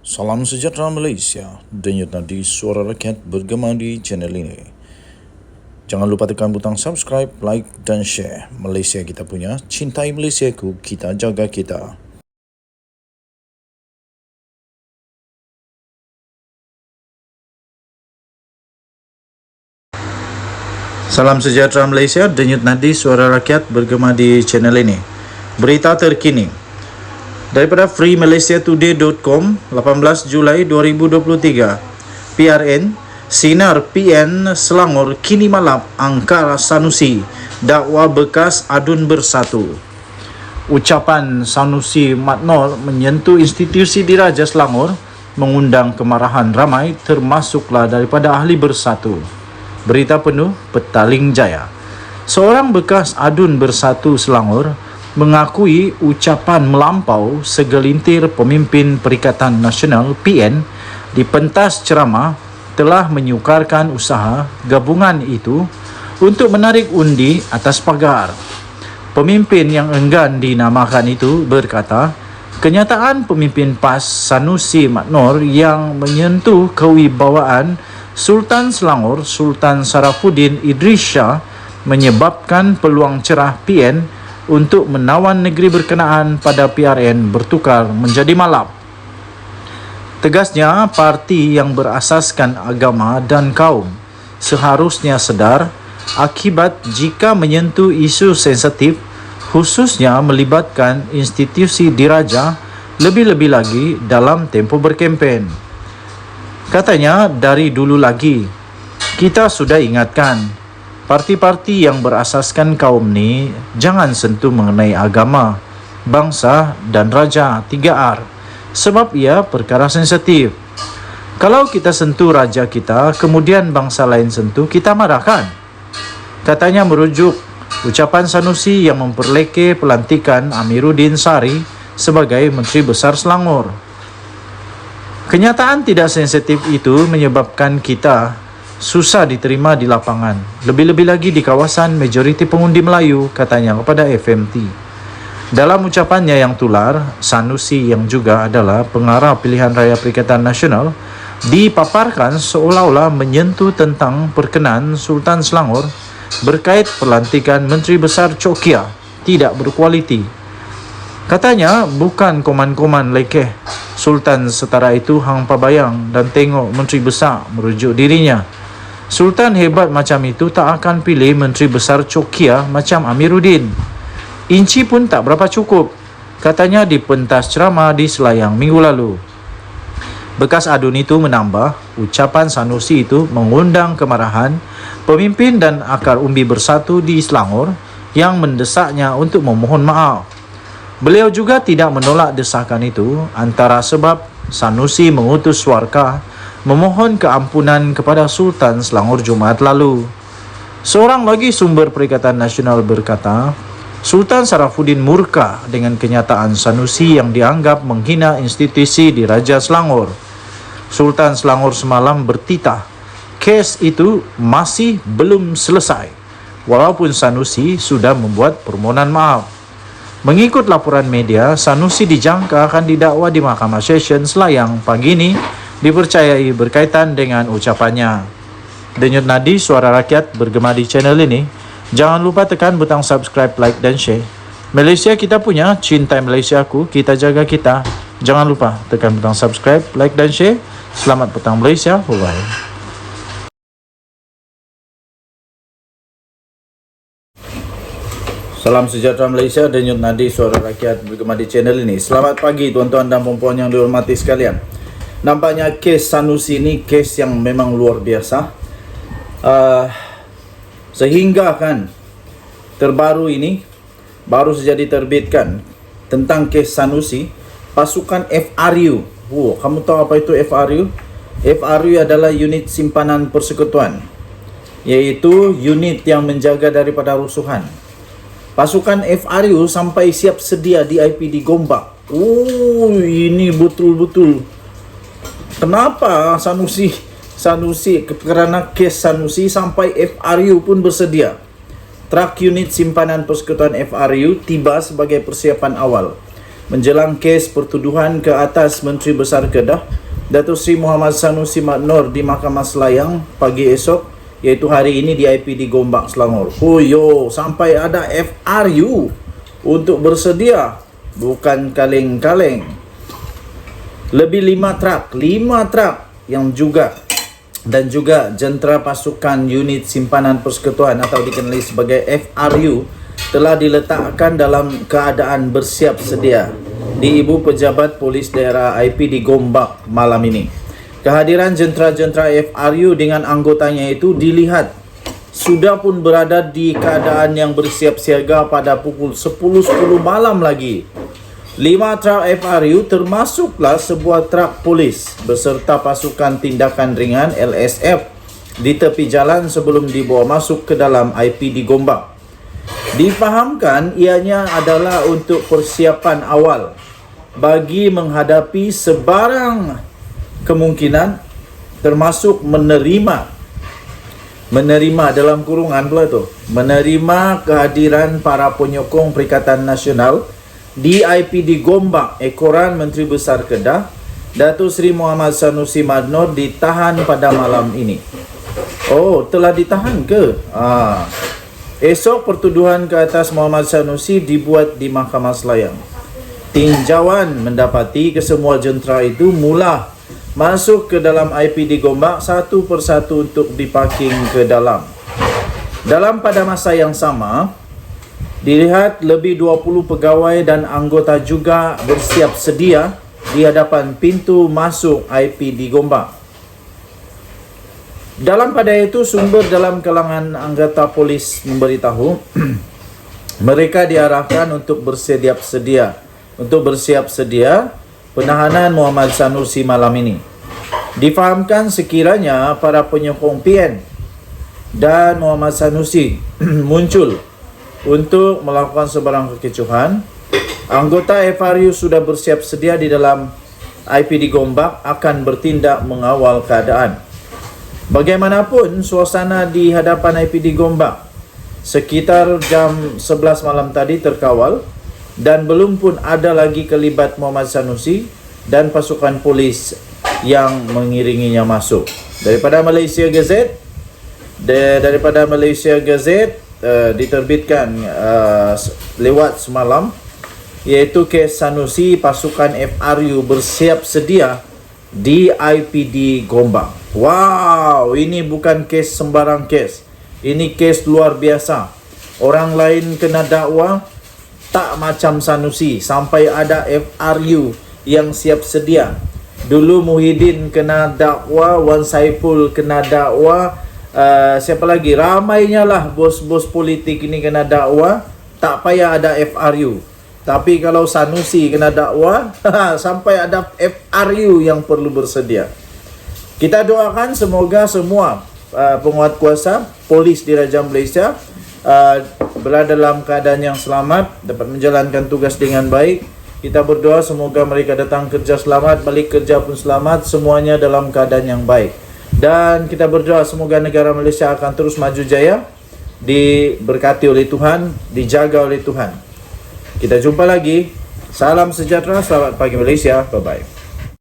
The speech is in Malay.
Salam sejahtera Malaysia, denyut nadi suara rakyat bergema di channel ini. Jangan lupa tekan butang subscribe, like dan share. Malaysia kita punya, cintai Malaysiaku, kita jaga kita. Salam sejahtera Malaysia, denyut nadi suara rakyat bergema di channel ini. Berita terkini daripada freemalaysiatoday.com 18 Julai 2023. PRN, Sinar PN Selangor kini malap angkara Sanusi, dakwa bekas adun bersatu. Ucapan Sanusi Matnor menyentuh institusi diraja Selangor mengundang kemarahan ramai, termasuklah daripada ahli bersatu. Berita penuh Petaling Jaya. Seorang bekas adun bersatu Selangor mengakui ucapan melampau segelintir pemimpin Perikatan Nasional PN di pentas ceramah telah menyukarkan usaha gabungan itu untuk menarik undi atas pagar. Pemimpin yang enggan dinamakan itu berkata, kenyataan pemimpin PAS Sanusi Matnor yang menyentuh kewibawaan Sultan Selangor Sultan Sarafuddin Idris Shah menyebabkan peluang cerah PN untuk menawan negeri berkenaan pada PRN bertukar menjadi malap. Tegasnya, parti yang berasaskan agama dan kaum seharusnya sedar akibat jika menyentuh isu sensitif, khususnya melibatkan institusi diraja, lebih-lebih lagi dalam tempoh berkempen. Katanya, dari dulu lagi kita sudah ingatkan parti-parti yang berasaskan kaum ni jangan sentuh mengenai agama, bangsa dan raja 3R, sebab ia perkara sensitif. Kalau kita sentuh raja kita, kemudian bangsa lain sentuh, kita marahkan. Katanya merujuk ucapan Sanusi yang memperleke pelantikan Amiruddin Sari sebagai Menteri Besar Selangor. Kenyataan tidak sensitif itu menyebabkan kita susah diterima di lapangan, lebih-lebih lagi di kawasan majoriti pengundi Melayu, katanya kepada FMT. Dalam ucapannya yang tular, Sanusi yang juga adalah pengarah pilihan raya Perikatan Nasional dipaparkan seolah-olah menyentuh tentang perkenaan Sultan Selangor berkait pelantikan Menteri Besar Chokia tidak berkualiti. Katanya bukan koman-koman lekeh Sultan setara itu hang pabayang dan tengok Menteri Besar merujuk dirinya. Sultan hebat macam itu tak akan pilih Menteri Besar Chokia macam Amiruddin. Inci pun tak berapa cukup, katanya di pentas ceramah di Selayang minggu lalu. Bekas adun itu menambah, ucapan Sanusi itu mengundang kemarahan pemimpin dan akar umbi bersatu di Selangor yang mendesaknya untuk memohon maaf. Beliau juga tidak menolak desakan itu antara sebab Sanusi mengutus warga memohon keampunan kepada Sultan Selangor Jumaat lalu. Seorang lagi sumber Perikatan Nasional berkata, Sultan Sarafuddin murka dengan kenyataan Sanusi yang dianggap menghina institusi diraja Selangor. Sultan Selangor semalam bertitah, kes itu masih belum selesai, walaupun Sanusi sudah membuat permohonan maaf. Mengikut laporan media, Sanusi dijangka akan didakwa di Mahkamah Session Selayang pagi ini, dipercayai berkaitan dengan ucapannya. Denyut nadi suara rakyat bergema di channel ini. Jangan lupa tekan butang subscribe, like dan share. Malaysia kita punya, cintai Malaysiaku, kita jaga kita. Jangan lupa tekan butang subscribe, like dan share. Selamat petang Malaysia. Bye. Salam sejahtera Malaysia, denyut nadi suara rakyat bergema di channel ini. Selamat pagi tuan-tuan dan puan-puan yang dihormati sekalian. Nampaknya kes Sanusi ini kes yang memang luar biasa. Sehingga kan terbaru ini baru saja diterbitkan tentang kes Sanusi, pasukan FRU. Kamu tahu apa itu FRU? FRU adalah unit simpanan persekutuan, yaitu unit yang menjaga daripada rusuhan. Pasukan FRU sampai siap sedia di IPD Gombak. Ini betul-betul. Kenapa Sanusi kerana kes Sanusi sampai FRU pun bersedia. Trak unit simpanan persekutuan FRU tiba sebagai persiapan awal. menjelang kes pertuduhan ke atas Menteri Besar Kedah Datuk Seri Muhammad Sanusi Mat Noor di Mahkamah Selayang pagi esok, iaitu hari ini di IPD Gombak, Selangor. Huyo, sampai ada FRU untuk bersedia, bukan kaleng-kaleng. Lebih 5 truk yang juga jentera pasukan unit simpanan persekutuan atau dikenali sebagai FRU telah diletakkan dalam keadaan bersiap sedia di Ibu Pejabat Polis Daerah IPD Gombak malam ini. Kehadiran jentera-jentera FRU dengan anggotanya itu dilihat sudah pun berada di keadaan yang bersiap siaga pada pukul 10.10 malam lagi. 5 truk FRU termasuklah sebuah truk polis beserta pasukan tindakan ringan LSF di tepi jalan sebelum dibawa masuk ke dalam IPD Gombak. Difahamkan ianya adalah untuk persiapan awal bagi menghadapi sebarang kemungkinan, termasuk menerima dalam kurungan pula tu, menerima kehadiran para penyokong Perikatan Nasional di IPD Gombak ekoran Menteri Besar Kedah Datuk Seri Muhammad Sanusi Mat Noor ditahan pada malam ini. Oh, telah ditahan ke? Esok pertuduhan ke atas Muhammad Sanusi dibuat di Mahkamah Selayang. Tinjauan mendapati kesemua jentera itu mula masuk ke dalam IPD Gombak satu persatu untuk diparking ke dalam. Pada masa yang sama, dilihat lebih 20 pegawai dan anggota juga bersiap sedia di hadapan pintu masuk IPD Gombak. Pada itu, sumber dalam kalangan anggota polis memberitahu mereka diarahkan untuk bersiap sedia penahanan Muhammad Sanusi malam ini. Difahamkan sekiranya para penyokong PN dan Muhammad Sanusi muncul untuk melakukan sebarang kekecohan, anggota FRU sudah bersiap sedia di dalam IPD Gombak akan bertindak mengawal keadaan. Bagaimanapun, suasana di hadapan IPD Gombak sekitar jam 11 malam tadi terkawal dan belum pun ada lagi kelibat Muhammad Sanusi dan pasukan polis yang mengiringinya masuk. Daripada Malaysia Gazette diterbitkan lewat semalam, iaitu kes Sanusi pasukan FRU bersiap sedia di IPD Gombak. Wow, ini bukan kes sembarang kes. Ini kes luar biasa. Orang lain kena dakwa tak macam Sanusi, sampai ada FRU yang siap sedia. Dulu Muhyiddin kena dakwa, Wan Saiful kena dakwa, siapa lagi? Ramainya lah bos-bos politik ini kena dakwa, tak payah ada FRU. Tapi kalau Sanusi kena dakwa, sampai ada FRU yang perlu bersedia. Kita doakan semoga semua penguat kuasa polis di Raja Malaysia berada dalam keadaan yang selamat, dapat menjalankan tugas dengan baik. Kita berdoa semoga mereka datang kerja selamat, balik kerja pun selamat, semuanya dalam keadaan yang baik. Dan kita berdoa semoga negara Malaysia akan terus maju jaya, diberkati oleh Tuhan, dijaga oleh Tuhan. Kita jumpa lagi. Salam sejahtera, selamat pagi Malaysia. Bye-bye.